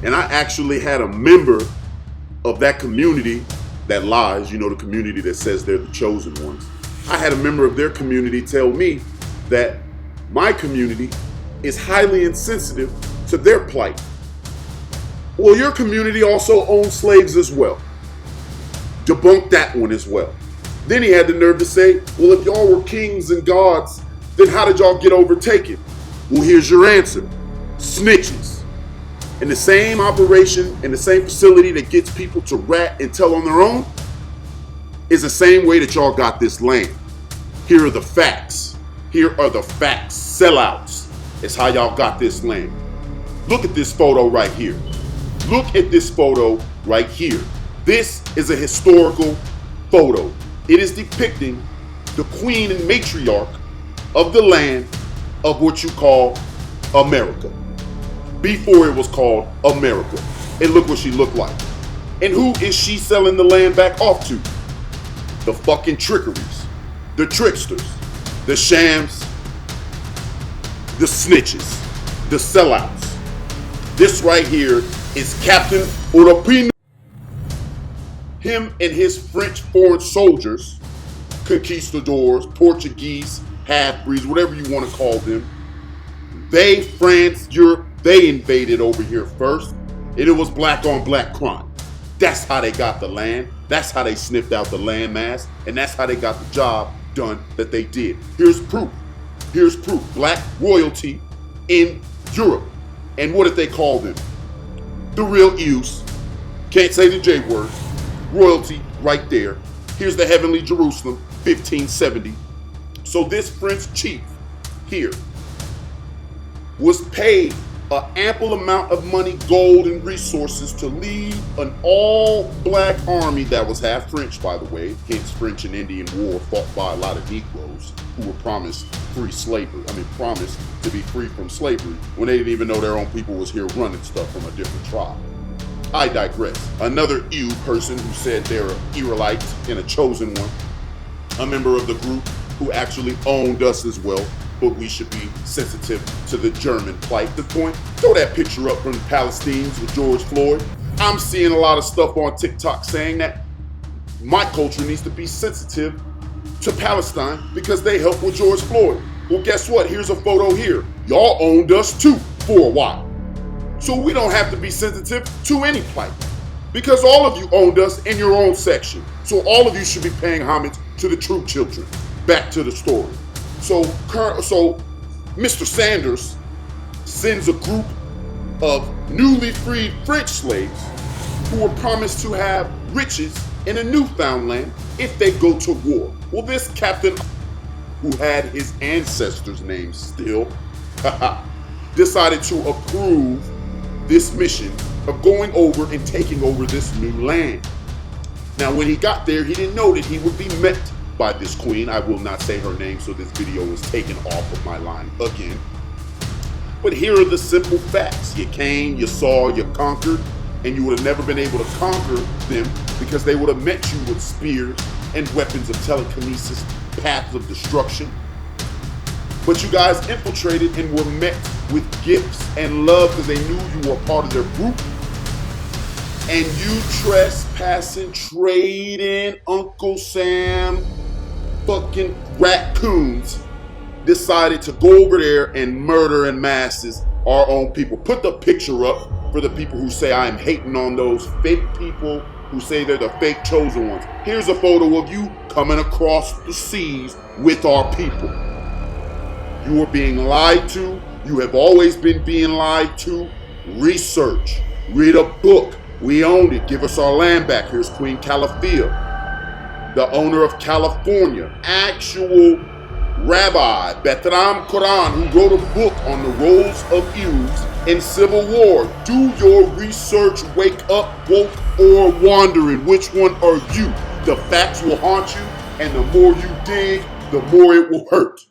And I actually had a member of that community that lies, the community that says they're the chosen ones. I had a member of their community tell me that my community is highly insensitive to their plight. Well, your community also owns slaves as well. Debunk that one as well. Then he had the nerve to say, well, if y'all were kings and gods, then how did y'all get overtaken? Well, here's your answer. Snitches. And the same operation and the same facility that gets people to rat and tell on their own is the same way that y'all got this land. Here are the facts. Here are the facts. Sellouts is how y'all got this land. Look at this photo right here. Look at this photo right here. This is a historical photo. It is depicting the queen and matriarch of the land of what you call America. Before it was called America. And look what she looked like. And who is she selling the land back off to? The fucking trickeries, the tricksters, the shams, the snitches, the sellouts. This right here is Captain Oropino. Him and his French foreign soldiers, conquistadors, Portuguese, half-breeds, whatever you want to call them, they, France, Europe, they invaded over here first, and it was black on black crime. That's how they got the land. That's how they sniffed out the landmass, and that's how they got the job done that they did. Here's proof. Here's proof. Black royalty in Europe. And what did they call them? The real Eus. Can't say the J word. Royalty right there. Here's the heavenly Jerusalem, 1570. So this French chief here was paid an ample amount of money, gold, and resources to lead an all-black army that was half French, by the way, hence French and Indian War, fought by a lot of Negroes who were promised free slavery. promised to be free from slavery when they didn't even know their own people was here running stuff from a different tribe. I digress. Another Ewe person who said they're an Israelite and a chosen one, a member of the group who actually owned us as well, but we should be sensitive to the German plight. The point, throw that picture up from the Palestinians with George Floyd. I'm seeing a lot of stuff on TikTok saying that my culture needs to be sensitive to Palestine because they helped with George Floyd. Well, guess what? Here's a photo here. Y'all owned us too for a while. So we don't have to be sensitive to any plight because all of you owned us in your own section. So all of you should be paying homage to the true children. Back to the story. So Mr. Sanders sends a group of newly freed French slaves who were promised to have riches in a Newfoundland if they go to war. Well, this captain, who had his ancestors' names still, decided to approve this mission of going over and taking over this new land. Now, when he got there, he didn't know that he would be met by this queen. I will not say her name, so this video is taken off of my line again. But here are the simple facts. You came, you saw, you conquered, and you would have never been able to conquer them because they would have met you with spears and weapons of telekinesis, paths of destruction. But you guys infiltrated and were met with gifts and love because they knew you were a part of their group. And you trespassing, trading Uncle Sam fucking raccoons decided to go over there and murder in masses our own people. Put the picture up for the people who say I am hating on those fake people who say they're the fake chosen ones. Here's a photo of you coming across the seas with our people. You are being lied to. You have always been being lied to. Research. Read a book. We owned it. Give us our land back. Here's Queen Calafia, the owner of California, actual rabbi, Bertram Quran, who wrote a book on the roles of Jews in Civil War. Do your research. Wake up, woke, or wandering. Which one are you? The facts will haunt you, and the more you dig, the more it will hurt.